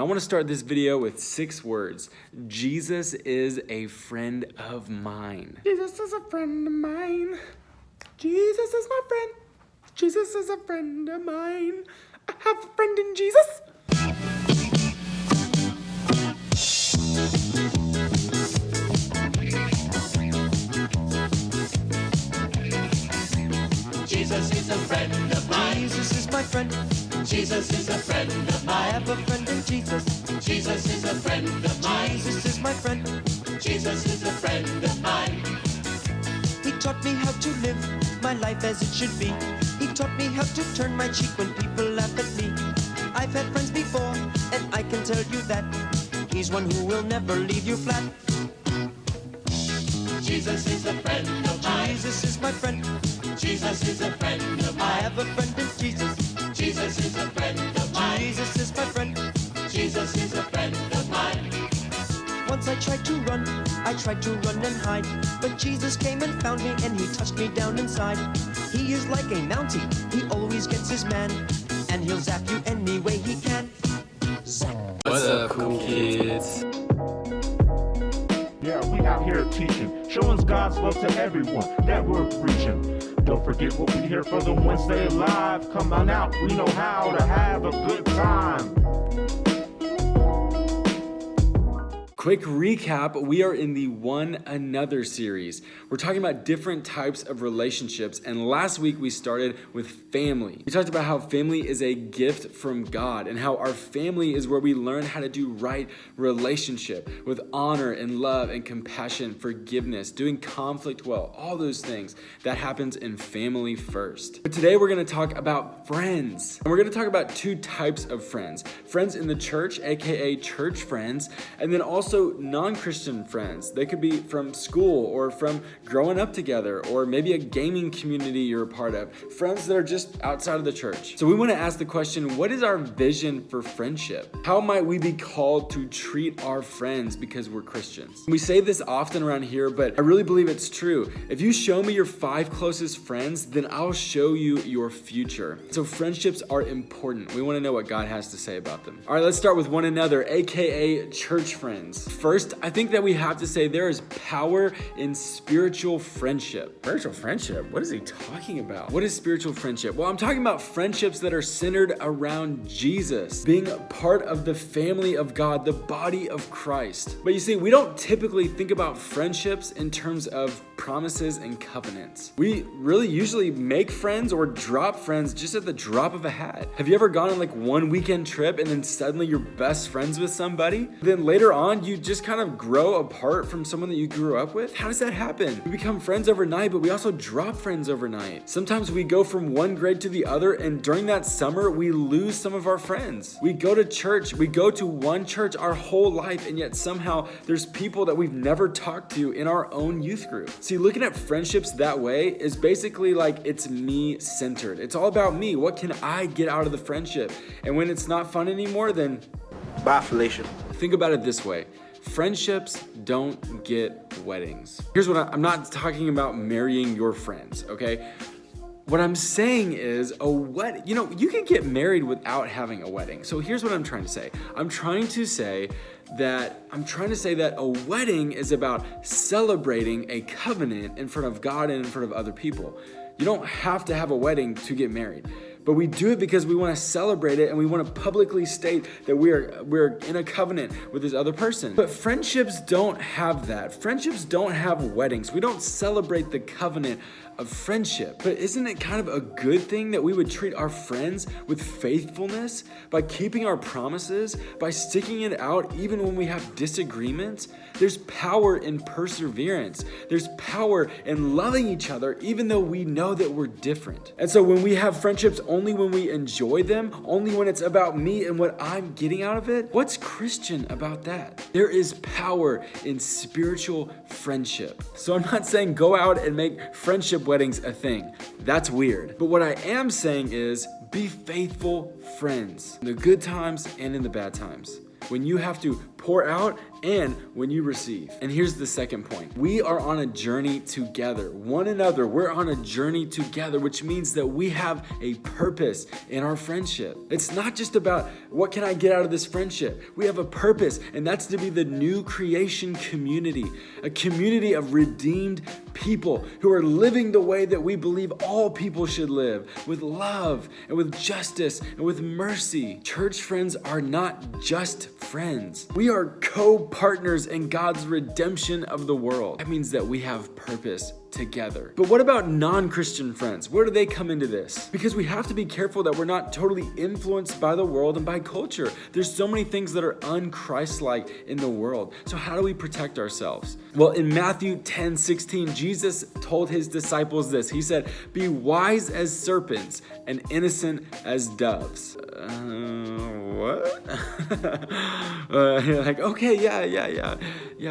want to start this video with 6 words. Jesus is a friend of mine. Jesus is a friend of mine. Jesus is my friend. Jesus is a friend of mine. I have a friend in Jesus. Jesus is a friend of mine. Jesus is my friend. Jesus is a friend of I mine. have a friend in Jesus. Jesus is a friend of mine. Jesus is my friend. Jesus is a friend of mine. He taught me how to live my life as it should be. He taught me how to turn my cheek when people laugh at me. I've had friends before, and I can tell you that he's one who will never leave you flat. Jesus is a friend of mine. Jesus is my friend. Jesus is a friend of I mine. have a friend in Jesus. Jesus is a friend of mine. Jesus is my friend. Jesus is a friend of mine. Once I tried to run and hide. But Jesus came and found me, and he touched me down inside. He is like a Mountie, he always gets his man. And he'll zap you any way he can. Zap. What's up, cool kids? Yeah, we out here teaching, showing God's love to everyone that we're preaching. Don't forget we'll be here for the Wednesday Live. Come on out, we know how to have a good time. Quick recap, we are in the One Another series. We're talking about different types of relationships, and last week we started with family. We talked about how family is a gift from God and how our family is where we learn how to do right relationship with honor and love and compassion, forgiveness, doing conflict well, all those things that happens in family first. But today we're going to talk about friends, and we're going to talk about 2 types of friends. Friends in the church, aka church friends, and then also non-Christian friends. They could be from school or from growing up together or maybe a gaming community you're a part of. Friends that are just outside of the church. So we want to ask the question, what is our vision for friendship? How might we be called to treat our friends because we're Christians? We say this often around here, but I really believe it's true. If you show me your 5 closest friends, then I'll show you your future. So friendships are important. We want to know what God has to say about them. All right, let's start with one another, aka church friends. First, I think that we have to say there is power in spiritual friendship. Spiritual friendship? What is he talking about? What is spiritual friendship? Well, I'm talking about friendships that are centered around Jesus, being part of the family of God, the body of Christ. But you see, we don't typically think about friendships in terms of promises and covenants. We really usually make friends or drop friends just at the drop of a hat. Have you ever gone on like one weekend trip and then suddenly you're best friends with somebody? Then later on, you just kind of grow apart from someone that you grew up with? How does that happen? We become friends overnight, but we also drop friends overnight. Sometimes we go from one grade to the other, and during that summer, we lose some of our friends. We go to church, we go to one church our whole life, and yet somehow there's people that we've never talked to in our own youth group. See, looking at friendships that way is basically like it's me-centered. It's all about me. What can I get out of the friendship? And when it's not fun anymore, then bye, Felicia. think about it this way. Friendships don't get weddings. Here's what I'm not talking about marrying your friends, okay? What I'm saying is a wedding, you can get married without having a wedding. So here's what I'm trying to say. I'm trying to say that a wedding is about celebrating a covenant in front of God and in front of other people. You don't have to have a wedding to get married. But we do it because we want to celebrate it and we want to publicly state that we're in a covenant with this other person. But friendships don't have that. Friendships don't have weddings. We don't celebrate the covenant of friendship. But isn't it kind of a good thing that we would treat our friends with faithfulness by keeping our promises, by sticking it out even when we have disagreements? There's power in perseverance. There's power in loving each other even though we know that we're different. And so when we have friendships only when we enjoy them, only when it's about me and what I'm getting out of it, what's Christian about that? There is power in spiritual friendship. So I'm not saying go out and make friendship weddings a thing. That's weird. But what I am saying is be faithful friends in the good times and in the bad times. when you have to pour out and when you receive. And here's the second point. We are on a journey together. One another, we're on a journey together, which means that we have a purpose in our friendship. It's not just about what can I get out of this friendship. We have a purpose, and that's to be the new creation community, a community of redeemed people who are living the way that we believe all people should live, with love and with justice and with mercy. Church friends are not just friends. We are co-partners in God's redemption of the world. That means that we have purpose together. But what about non-Christian friends? Where do they come into this? Because we have to be careful that we're not totally influenced by the world and by culture. There's so many things that are un-Christ-like in the world. So how do we protect ourselves? Well, in Matthew 10:16, Jesus told his disciples this. He said, "Be wise as serpents and innocent as doves." What? You're like, okay, yeah,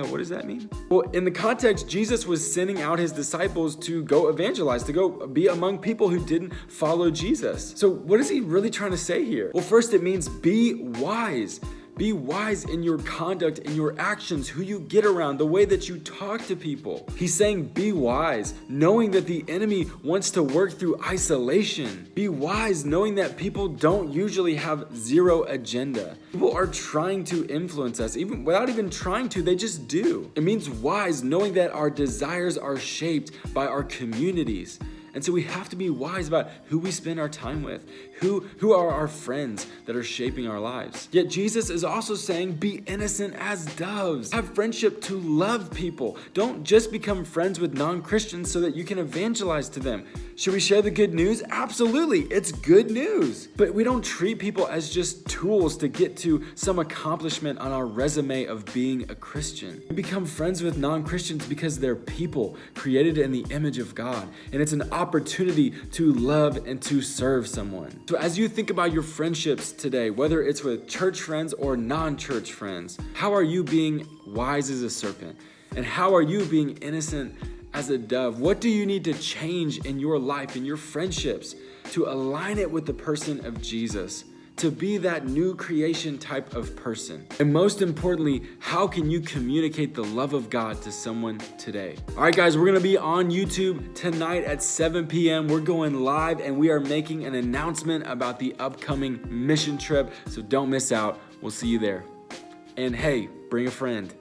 what does that mean? Well, in the context, Jesus was sending out his disciples to go evangelize, to go be among people who didn't follow Jesus. So what is he really trying to say here? Well, first it means be wise. Be wise in your conduct, in your actions, who you get around, the way that you talk to people. He's saying be wise, knowing that the enemy wants to work through isolation. Be wise, knowing that people don't usually have zero agenda. People are trying to influence us, even without even trying to, they just do. It means wise, knowing that our desires are shaped by our communities. And so we have to be wise about who we spend our time with, who are our friends that are shaping our lives. Yet Jesus is also saying, be innocent as doves. Have friendship to love people. Don't just become friends with non-Christians so that you can evangelize to them. Should we share the good news? Absolutely, it's good news. But we don't treat people as just tools to get to some accomplishment on our resume of being a Christian. We become friends with non-Christians because they're people created in the image of God, and it's an opportunity to love and to serve someone. So as you think about your friendships today, whether it's with church friends or non-church friends, how are you being wise as a serpent? And how are you being innocent as a dove? What do you need to change in your life, in your friendships, to align it with the person of Jesus? To be that new creation type of person. And most importantly, how can you communicate the love of God to someone today? All right, guys, we're gonna be on YouTube tonight at 7 p.m. We're going live and we are making an announcement about the upcoming mission trip. So don't miss out. We'll see you there. And hey, bring a friend.